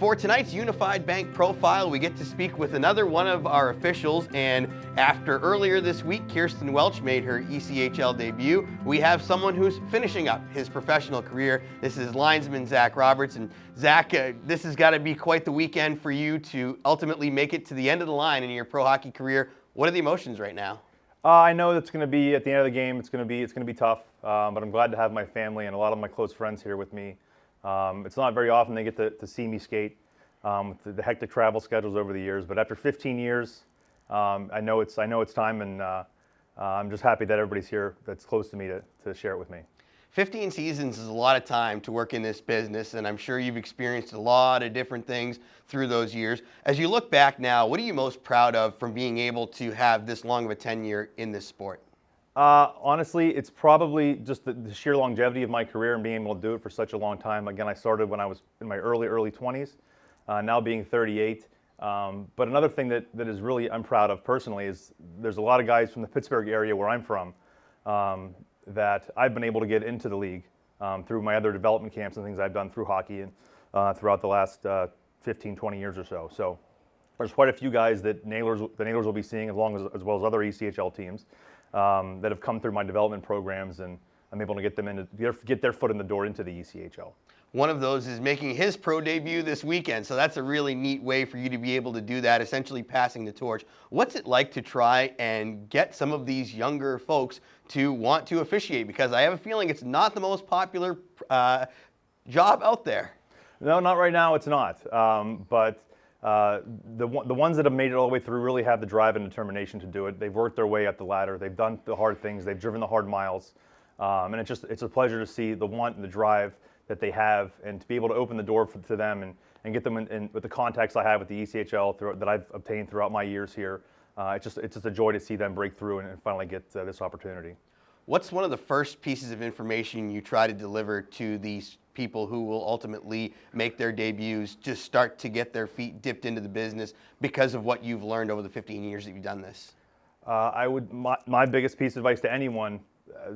For tonight's Unified Bank Profile, we get to speak with another one of our officials, and after earlier this week, Kirsten Welch made her ECHL debut, we have someone who's finishing up his professional career. This is linesman Zach Roberts, and Zach, this has got to be quite the weekend for you to ultimately make it to the end of the line in your pro hockey career. What are the emotions right now? I know it's going to be at the end of the game. It's going to be tough, but I'm glad to have my family and a lot of my close friends here with me. It's not very often they get to see me skate with the hectic travel schedules over the years. But after 15 years, I know it's time, and I'm just happy that everybody's here that's close to me to share it with me. 15 seasons is a lot of time to work in this business, and I'm sure you've experienced a lot of different things through those years. As you look back now, what are you most proud of from being able to have this long of a tenure in this sport? Honestly, it's probably just the sheer longevity of my career and being able to do it for such a long time. Again, I started when I was in my early 20s, now being 38. But another thing that is really I'm proud of personally is there's a lot of guys from the Pittsburgh area where I'm from that I've been able to get into the league through my other development camps and things I've done through hockey and throughout the last 15, 20 years or so. So there's quite a few guys that the Nailers will be seeing as well as other ECHL teams that have come through my development programs, and I'm able to get them get their foot in the door into the ECHL. One of those is making his pro debut this weekend, so that's a really neat way for you to be able to do that, essentially passing the torch. What's it like to try and get some of these younger folks to want to officiate? Because I have a feeling it's not the most popular job out there. No, not right now, it's not. But the ones that have made it all the way through really have the drive and determination to do it. They've worked their way up the ladder. They've done the hard things. They've driven the hard miles. And it's a pleasure to see the want and the drive that they have, and to be able to open the door to them and get them in with the contacts I have with the ECHL that I've obtained throughout my years here. It's just a joy to see them break through and finally get this opportunity. What's one of the first pieces of information you try to deliver to these people who will ultimately make their debuts, just start to get their feet dipped into the business because of what you've learned over the 15 years that you've done this? My biggest piece of advice to anyone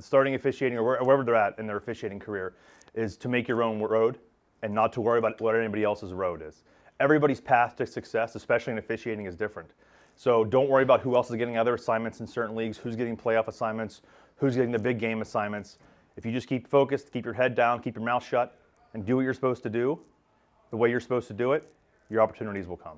starting officiating or wherever they're at in their officiating career is to make your own road and not to worry about what anybody else's road is. Everybody's path to success, especially in officiating, is different. So don't worry about who else is getting other assignments in certain leagues, who's getting playoff assignments, who's getting the big game assignments. If you just keep focused, keep your head down, keep your mouth shut, and do what you're supposed to do, the way you're supposed to do it, your opportunities will come.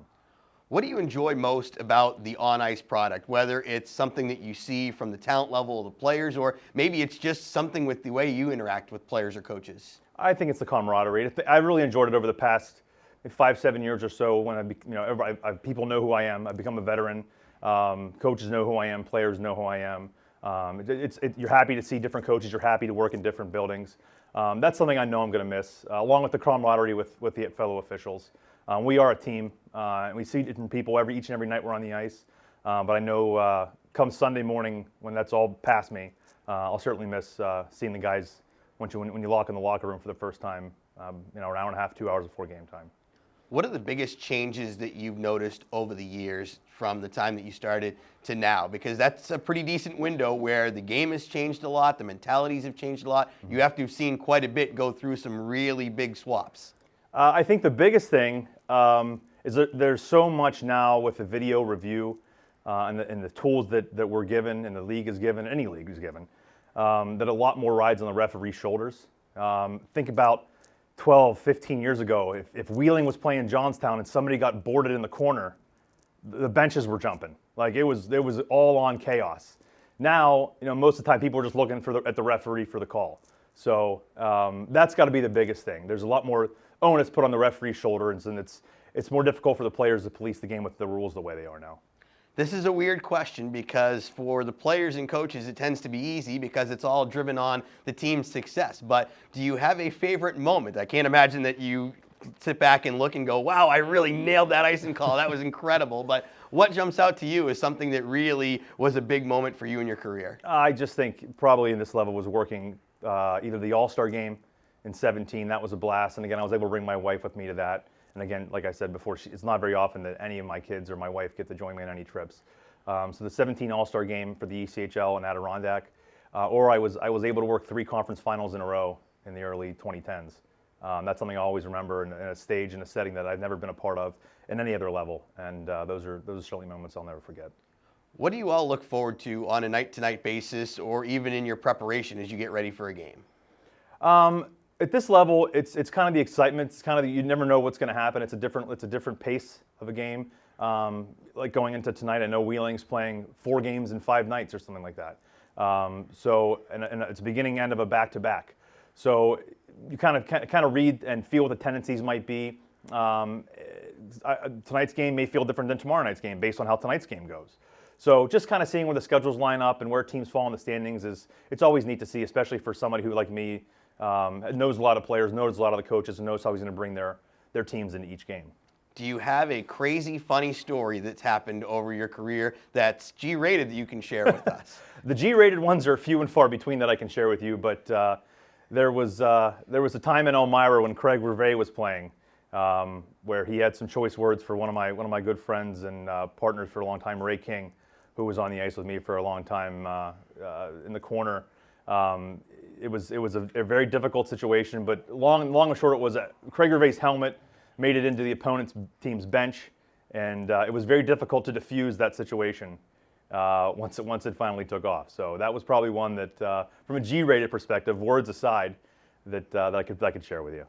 What do you enjoy most about the on-ice product, whether it's something that you see from the talent level of the players, or maybe it's just something with the way you interact with players or coaches? I think it's the camaraderie. I really enjoyed it over the past 5-7 years or so when people know who I am. I've become a veteran. Coaches know who I am. Players know who I am. You're happy to see different coaches. You're happy to work in different buildings. That's something I know I'm going to miss, along with the camaraderie with the fellow officials. We are a team, and we see different people each and every night we're on the ice. But I know come Sunday morning, when that's all past me, I'll certainly miss seeing the guys when you lock in the locker room for the first time, an hour and a half, 2 hours before game time. What are the biggest changes that you've noticed over the years from the time that you started to now? Because that's a pretty decent window where the game has changed a lot, the mentalities have changed a lot. Mm-hmm. You have to have seen quite a bit go through some really big swaps. I think the biggest thing is that there's so much now with the video review and the tools that we're given and the league is given, any league is given, that a lot more rides on the referee's shoulders. Think about 12, 15 years ago, if Wheeling was playing Johnstown and somebody got boarded in the corner, the benches were jumping. Like it was all on chaos. Now, most of the time people are just looking at the referee for the call. So that's got to be the biggest thing. There's a lot more onus put on the referee's shoulders, and it's more difficult for the players to police the game with the rules the way they are now. This is a weird question because for the players and coaches, it tends to be easy because it's all driven on the team's success. But do you have a favorite moment? I can't imagine that you sit back and look and go, wow, I really nailed that icing call. That was incredible. But what jumps out to you as something that really was a big moment for you in your career? I just think probably in this level was working either the All-Star game in 2017. That was a blast. And again, I was able to bring my wife with me to that. And again, like I said before, it's not very often that any of my kids or my wife get to join me on any trips. So the 2017 All-Star game for the ECHL in Adirondack, or I was able to work 3 conference finals in a row in the early 2010s. That's something I always remember in a stage and a setting that I've never been a part of in any other level. And those are certainly moments I'll never forget. What do you all look forward to on a night-to-night basis, or even in your preparation as you get ready for a game? At this level, it's kind of the excitement. It's kind of you never know what's going to happen. It's a different pace of a game. Like going into tonight, I know Wheeling's playing 4 games in 5 nights or something like that. And it's the beginning end of a back-to-back. So you kind of read and feel what the tendencies might be. Tonight's game may feel different than tomorrow night's game based on how tonight's game goes. So just kind of seeing where the schedules line up and where teams fall in the standings it's always neat to see, especially for somebody who, like me, knows a lot of players, knows a lot of the coaches, and knows how he's going to bring their teams into each game. Do you have a crazy, funny story that's happened over your career that's G-rated that you can share with us? The G-rated ones are few and far between that I can share with you, but there was a time in Elmira when Craig Reve was playing, where he had some choice words for one of my good friends and partners for a long time, Ray King, who was on the ice with me for a long time in the corner. It was a very difficult situation, but long and short, it was Craig Reve's helmet made it into the opponent's team's bench, and it was very difficult to diffuse that situation once it finally took off. So that was probably one that, from a G-rated perspective, words aside, that I could share with you.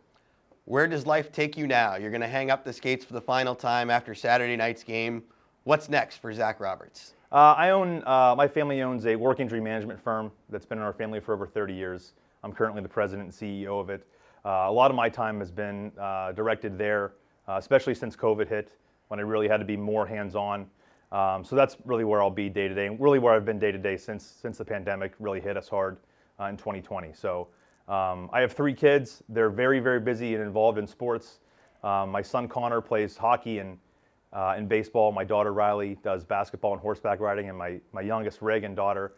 Where does life take you now? You're going to hang up the skates for the final time after Saturday night's game. What's next for Zach Roberts? My family owns a work injury management firm that's been in our family for over 30 years. I'm currently the president and CEO of it. A lot of my time has been directed there, especially since COVID hit, when I really had to be more hands-on. So that's really where I'll be day to day, and really where I've been day to day since the pandemic really hit us hard in 2020. So I have 3 kids. They're very, very busy and involved in sports. My son Connor plays hockey and in baseball. My daughter Riley does basketball and horseback riding, and my youngest Reagan daughter,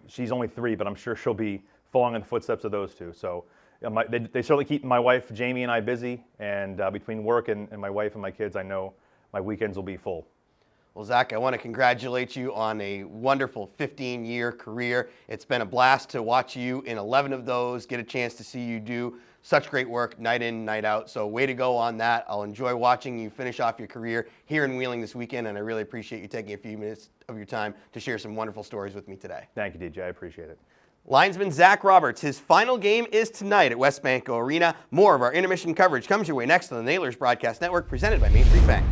she's only 3, but I'm sure she'll be following in the footsteps of those 2. So they certainly keep my wife Jamie and I busy, and between work and my wife and my kids, I know my weekends will be full. Well, Zach, I want to congratulate you on a wonderful 15-year career. It's been a blast to watch you in 11 of those, get a chance to see you do such great work night in, night out. So way to go on that. I'll enjoy watching you finish off your career here in Wheeling this weekend, and I really appreciate you taking a few minutes of your time to share some wonderful stories with me today. Thank you, DJ. I appreciate it. Linesman Zach Roberts, his final game is tonight at Westbanco Arena. More of our intermission coverage comes your way next on the Nailers Broadcast Network, presented by Main Street Bank.